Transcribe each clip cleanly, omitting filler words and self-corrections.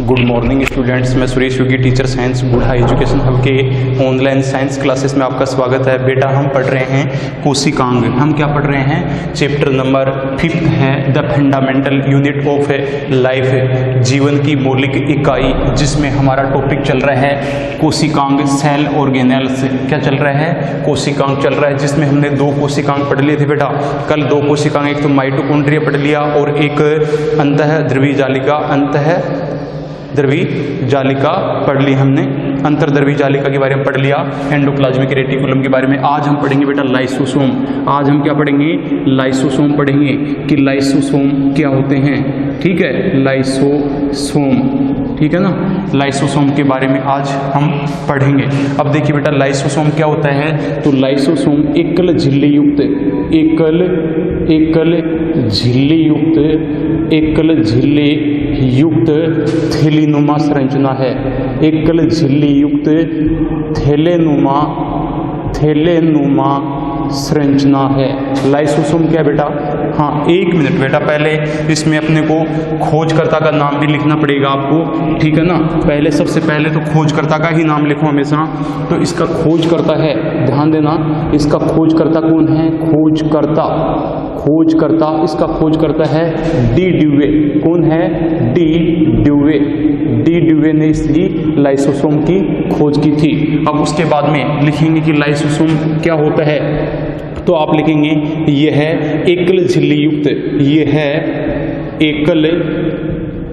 Good morning students, मैं सुरेश योगी, teacher science बूढ़ा education hub के ऑनलाइन साइंस क्लासेस में आपका स्वागत है। बेटा हम पढ़ रहे हैं कोशिकांग। हम क्या पढ़ रहे हैं? चैप्टर नंबर 5 है the fundamental unit of life, जीवन की मौलिक इकाई, जिसमें हमारा टॉपिक चल रहा है कोशिकांग, सेल ऑर्गेनेल्स। क्या चल रहा है? कोशिकांग चल रहा है, जिसमें हमने 2 कोशिकांग पढ़ लिए थे बेटा कल। 2 कोशिकांग, एक तो माइटोकॉन्ड्रिया पढ़ लिया और एक अंतःद्रवी जालिका, अंतःद्रवी जालिका पढ़ ली हमने। अंतर्द्रवी जालिका के बारे में पढ़ लिया, एंडोप्लाज्मिक रेटिकुलम के बारे में। आज हम पढ़ेंगे बेटा लाइसोसोम। आज हम क्या पढ़ेंगे? लाइसोसोम पढ़ेंगे कि लाइसोसोम क्या होते हैं। ठीक है, लाइसोसोम, ठीक है ना। लाइसोसोम के बारे में आज हम पढ़ेंगे। अब देखिए बेटा लाइसोसोम क्या होता है। तो लाइसोसोम एकल झिल्ली युक्त, एकल झिल्ली युक्त थैलीनुमा संरचना है। एकल झिल्ली युक्त थैलेनुमा संरचना है लाइसोसोम। क्या बेटा? हाँ, 1 मिनट बेटा, पहले इसमें अपने को खोजकर्ता का नाम भी लिखना पड़ेगा आपको, ठीक है ना। पहले सबसे पहले तो खोजकर्ता का ही नाम लिखो हमेशा। तो इसका खोजकर्ता है, ध्यान देना, इसका खोजकर्ता कौन है? खोजकर्ता इसका खोजकर्ता है डी ड्यूवे। कौन है? डी ड्यूवे ने इसकी लाइसोसोम की खोज की थी। अब उसके बाद में लिखेंगे कि लाइसोसोम क्या होता है। तो आप लिखेंगे यह है एकल झिल्ली युक्त, यह है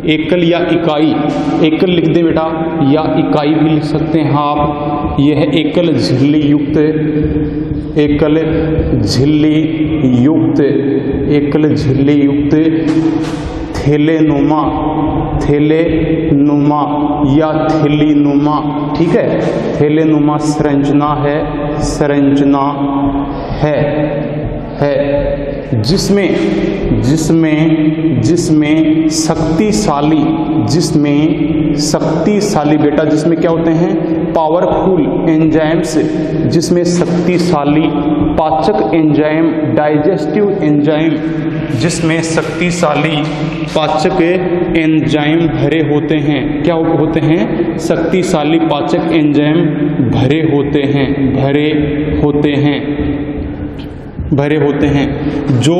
एकल या इकाई, एकल लिख दे बेटा, या इकाई भी लिख सकते हैं आप। यह है एकल झिल्ली युक्त थैलेनुमा या थैलीनुमा, ठीक है, थैलेनुमा संरचना है जिसमें शक्तिशाली बेटा, जिसमें क्या होते हैं? पावरफुल एंजाइम्स, जिसमें शक्तिशाली पाचक एंजाइम, डाइजेस्टिव एंजाइम, जिसमें शक्तिशाली पाचक एंजाइम भरे होते हैं। क्या होते हैं? शक्तिशाली पाचक एंजाइम भरे होते हैं जो,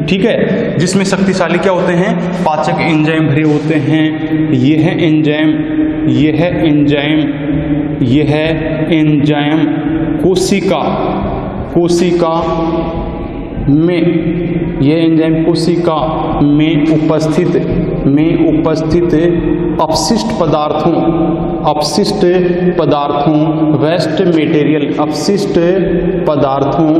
ठीक है, जिसमें शक्तिशाली क्या होते हैं? पाचक एंजाइम भरे होते हैं। यह एंजाइम कोशिका में उपस्थित अपशिष्ट पदार्थों वेस्ट मटेरियल, अपशिष्ट पदार्थों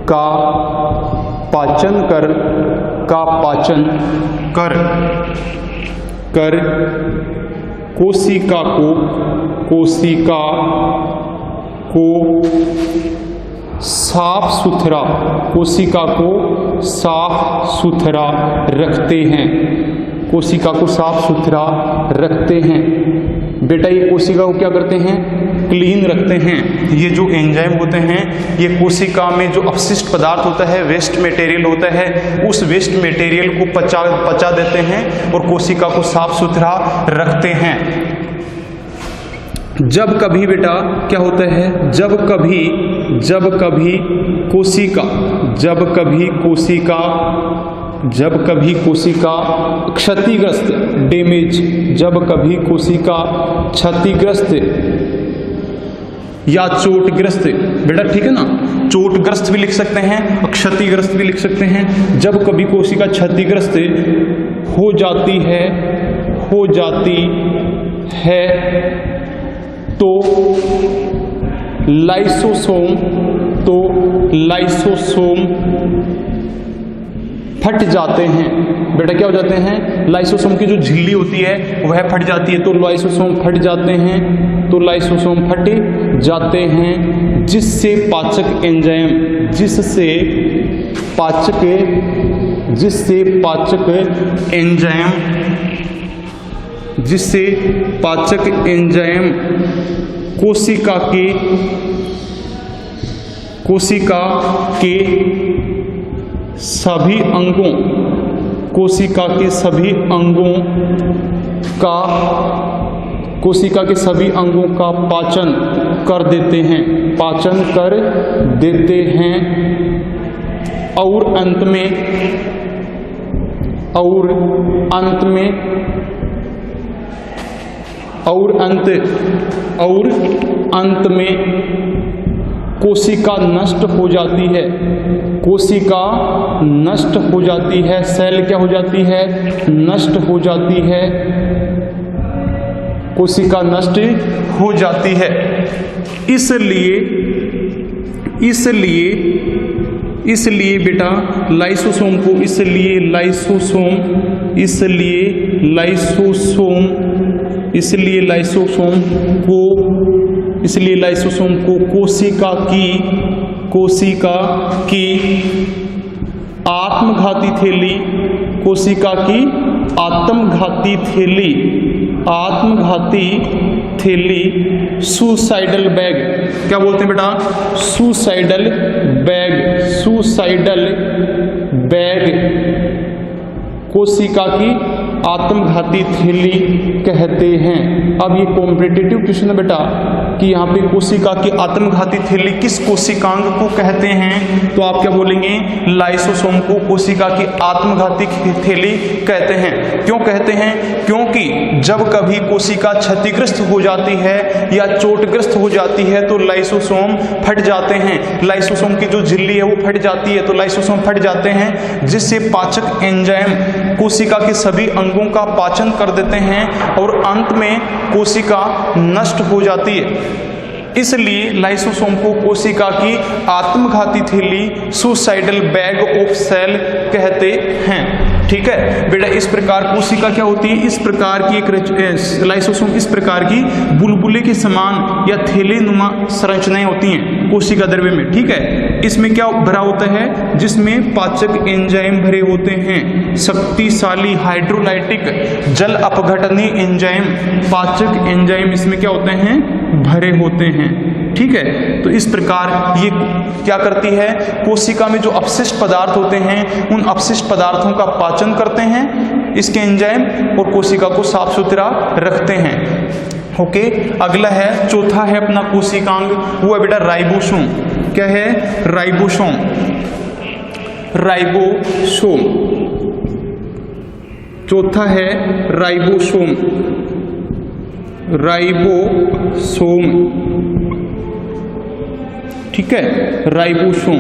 का पाचन कर कोशिका को साफ सुथरा रखते हैं। बेटा ये कोशिका को क्या करते हैं? क्लीन रखते हैं। ये जो एंजाइम होते हैं, ये कोशिका में जो अपशिष्ट पदार्थ होता है, वेस्ट मटेरियल होता है, उस वेस्ट मटेरियल को पचा देते हैं और कोशिका को साफ सुथरा रखते हैं। जब कभी बेटा क्या होता है? जब कभी कोशिका क्षतिग्रस्त, डैमेज, जब कभी कोशिका क्षतिग्रस्त या चोटग्रस्त, बेटा ठीक है ना, चोटग्रस्त भी लिख सकते हैं और क्षतिग्रस्त भी लिख सकते हैं। जब कभी कोशिका क्षतिग्रस्त हो जाती है तो लाइसोसोम फट जाते हैं। बेटा क्या हो जाते हैं? लाइसोसोम की जो झिल्ली होती है वह फट जाती है, तो लाइसोसोम फट जाते हैं, जिससे पाचक कोशिका कोशिका के सभी अंगों, कोशिका के सभी अंगों का, कोशिका के सभी अंगों का पाचन कर देते हैं, पाचन कर देते हैं और अंत में अंत में कोशिका नष्ट हो जाती है, कोशिका नष्ट हो जाती है, सेल क्या हो जाती है, नष्ट हो जाती है, कोशिका नष्ट हो जाती है। इसलिए बेटा लाइसोसोम को, इसलिए लाइसोसोम को कोशिका की आत्मघाती थैली, कोशिका की आत्मघाती थैली सुसाइडल बैग, क्या बोलते हैं बेटा, सुसाइडल बैग कोशिका की आत्मघाती थैली कहते हैं। अब ये कॉम्पिटिटिव क्वेश्चन है बेटा कि यहाँ पे कोशिका की आत्मघाती थैली किस कोशिकांग को कहते हैं, तो आप क्या बोलेंगे, लाइसोसोम को कोशिका की आत्मघाती थैली कहते हैं। क्यों कहते हैं, क्योंकि जब कभी कोशिका क्षतिग्रस्त हो जाती है या चोटग्रस्त हो जाती है तो लाइसोसोम फट जाते हैं, लाइसोसोम की जो झिल्ली है वो फट जाती है, तो लाइसोसोम फट जाते हैं, जिससे पाचक एंजाइम कोशिका के सभी अंगों का पाचन कर देते हैं और अंत में कोशिका नष्ट हो जाती है। इसलिए लाइसोसोम को कोशिका की आत्मघाती थैली सुसाइडल बैग ऑफ सेल कहते हैं। ठीक है बेटा, इस प्रकार कोशिका क्या होती है, इस प्रकार की एक लाइसोसोम इस प्रकार की बुलबुले के समान या थैले नुमा संरचनाएं होती हैं कोशिका द्रव्य में। ठीक है, इसमें क्या भरा होता है, जिसमें पाचक एंजाइम भरे होते हैं, शक्तिशाली हाइड्रोलाइटिक जल अपघटनीय एंजाइम, पाचक एंजाइम इसमें क्या होते हैं, भरे होते हैं। ठीक है, तो इस प्रकार ये क्या करती है, कोशिका में जो अपशिष्ट पदार्थ होते हैं उन अपशिष्ट पदार्थों का पाचन करते हैं इसके एंजाइम और कोशिका को साफ सुथरा रखते हैं। ओके, अगला है, चौथा है अपना कोशिकांग, वो है बेटा राइबोसोम। क्या है, राइबोसोम। चौथा है राइबोसोम। ठीक है, राइबोसोम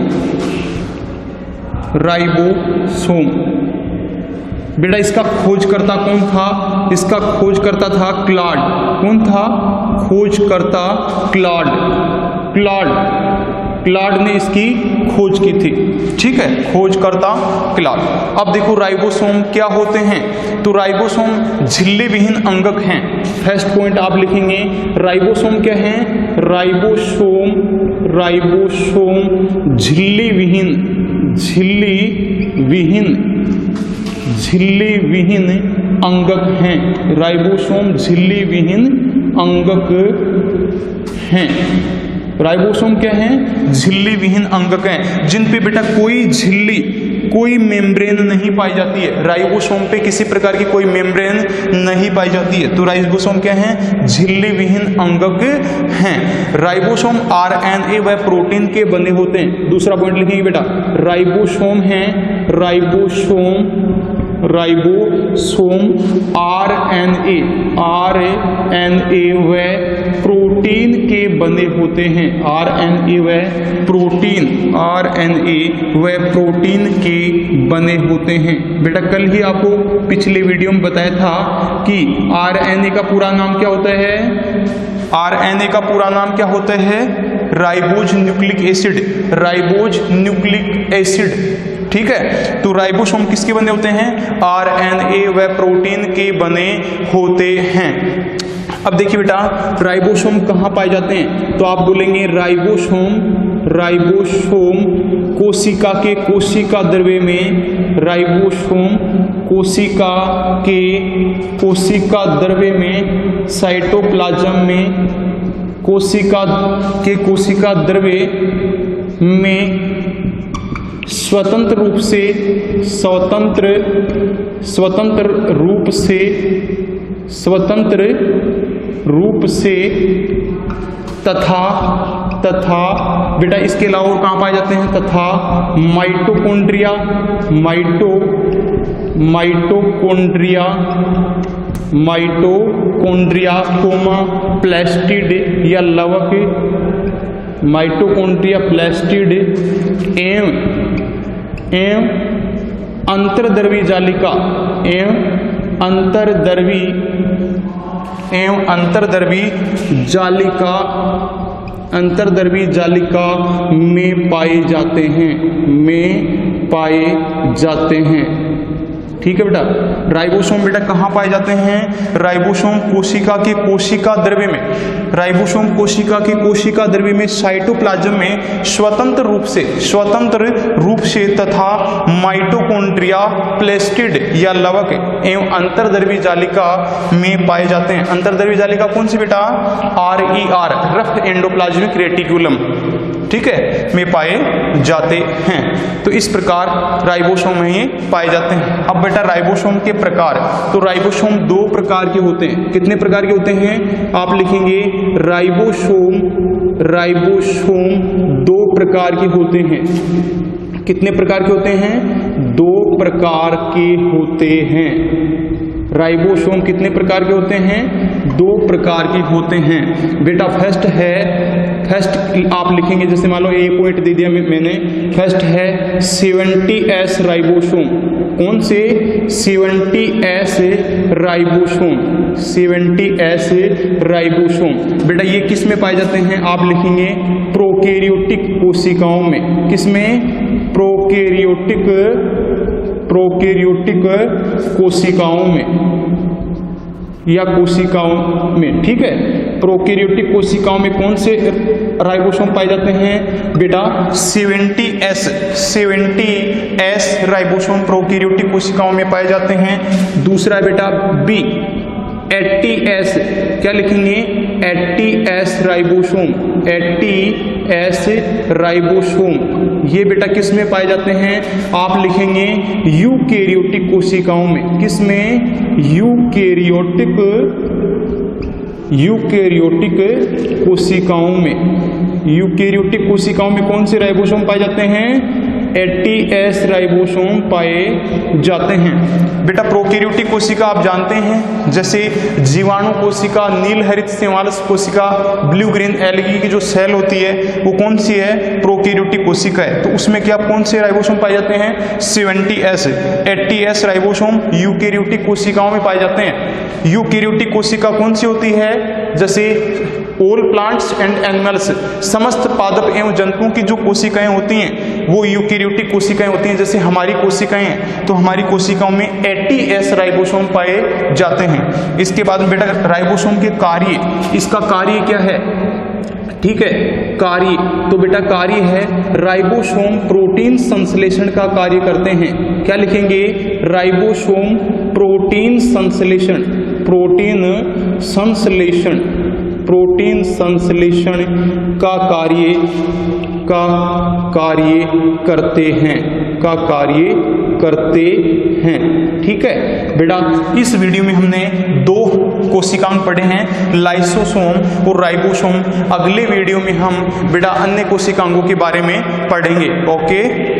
बेटा इसका खोजकर्ता कौन था, इसका खोजकर्ता था क्लॉड। कौन था, खोजकर्ता क्लॉड ने इसकी खोज की थी। ठीक है, खोजकर्ता क्लॉड। अब देखो राइबोसोम क्या होते हैं, तो राइबोसोम झिल्ली विहीन अंगक हैं। फर्स्ट पॉइंट आप लिखेंगे, राइबोसोम क्या है, राइबोसोम झिल्ली विहीन अंगक हैं। राइबोसोम झिल्ली विहीन अंगक हैं। राइबोसोम क्या है, झिल्ली विहीन अंगक हैं, जिन पे बेटा कोई मेम्ब्रेन नहीं पाई जाती है। राइबोसोम पे किसी प्रकार की कोई मेम्ब्रेन नहीं पाई जाती है, तो राइबोसोम क्या है, झिल्ली विहीन अंगक हैं। राइबोसोम आरएनए व प्रोटीन के बने होते हैं। दूसरा पॉइंट लिखेंगे बेटा, राइबोसोम है, राइबोसोम आरएनए व प्रोटीन के बने होते हैं। आरएनए व प्रोटीन के बने होते हैं। बेटा कल ही आपको पिछले वीडियो में बताया था कि आरएनए का पूरा नाम क्या होता है, आरएनए का पूरा नाम क्या होता है, राइबोज न्यूक्लिक एसिड। ठीक है, तो राइबोसोम किसके बने होते हैं, आरएनए व प्रोटीन के बने होते हैं। अब देखिए बेटा राइबोसोम कहाँ पाए जाते हैं, तो आप बोलेंगे राइबोसोम कोशिका के कोशिका द्रव्य में, राइबोसोम कोशिका द्रव्य में, साइटोप्लाज्म में, कोशिका द्रव्य स्वतंत्र रूप से तथा बेटा इसके अलावा और कहाँ पाए जाते हैं? तथा माइटोकॉन्ड्रिया प्लास्टिड या लवक, माइटोकॉन्ड्रिया प्लास्टिड एवं अंतर्द्रवी जालिका में पाए जाते हैं। ठीक है बेटा। राइबोसोम बेटा कहाँ पाए जाते हैं? राइबोसोम कोशिका के कोशिका द्रव्य में, राइबोसोम कोशिका के कोशिका द्रव्य में साइटोप्लाज्म में स्वतंत्र रूप से तथा माइटोकॉन्ड्रिया प्लास्टिड या लवक एवं अंतर्द्रवी जालिका में पाए जाते हैं। अंतर्द्रवी जालिका कौन सी बेटा? RER, रफ्त एंडोप्लाज्मिक रेटिकुलम, ठीक है, में पाए जाते हैं। तो इस प्रकार राइबोसोम में ये पाए जाते हैं। अब बेटा राइबोसोम के प्रकार, तो राइबोसोम दो प्रकार के होते हैं। कितने प्रकार के होते हैं? आप लिखेंगे राइबोसोम दो प्रकार के होते हैं। कितने प्रकार के होते हैं? दो प्रकार के होते हैं। राइबोसोम कितने प्रकार के होते हैं? दो प्रकार के होते हैं बेटा। फर्स्ट आप लिखेंगे, जैसे मान लो ए पॉइंट दे दिया मैंने, फर्स्ट है 70S राइबोसोम। कौन से? 70S ribosome. बेटा ये किस में पाए जाते हैं? आप लिखेंगे प्रोकैरियोटिक कोशिकाओं में। किस में? प्रोकैरियोटिक कोशिकाओं में या कोशिकाओं में, ठीक है। प्रोकैरियोटिक कोशिकाओं में कौन से राइबोसोम पाए जाते हैं? बेटा 70S राइबोसोम प्रोकैरियोटिक कोशिकाओं में पाए जाते हैं। दूसरा बेटा B 80S, क्या लिखेंगे? 80S ribosome. ये बेटा किस में पाए जाते हैं? आप लिखेंगे यूकैरियोटिक कोशिकाओं में। किस में? यूकैरियोटिक कोशिकाओं में। यूकैरियोटिक कोशिकाओं में कौन से राइबोसोम पाए जाते हैं? 80S राइबोसोम पाए जाते हैं। बेटा प्रोकैरियोटिक कोशिका आप जानते हैं, जैसे जीवाणु कोशिका, नील हरित सेवालस कोशिका, ब्लू ग्रीन एल्गी की जो सेल होती है वो कौन सी है? प्रोकैरियोटिक कोशिका है। तो उसमें क्या कौन से राइबोसोम पाए जाते हैं? 70S 80S राइबोसोम यूकैरियोटिक कोशिकाओं में पाए जाते हैं। यूकैरियोटिक कोशिका कौन सी होती है? जैसे ऑल प्लांट्स एंड एनिमल्स, समस्त पादप एवं जंतुओं की जो कोशिकाएं होती हैं वो यूकैरियोटिक कोशिकाएं होती हैं। जैसे हमारी कोशिकाएं हैं, तो हमारी कोशिकाओं में 80S राइबोसोम पाए जाते हैं। इसके बाद में बेटा राइबोसोम के कार्य, इसका कार्य क्या है? ठीक है, कार्य, तो बेटा कार्य है राइबोसोम प्रोटीन संश्लेषण का कार्य करते हैं। क्या लिखेंगे? राइबोसोम प्रोटीन संश्लेषण का कार्य करते हैं। ठीक है बेटा, इस वीडियो में हमने दो कोशिकांग पढ़े हैं, लाइसोसोम और राइबोसोम। अगले वीडियो में हम बेटा अन्य कोशिकांगों के बारे में पढ़ेंगे। ओके।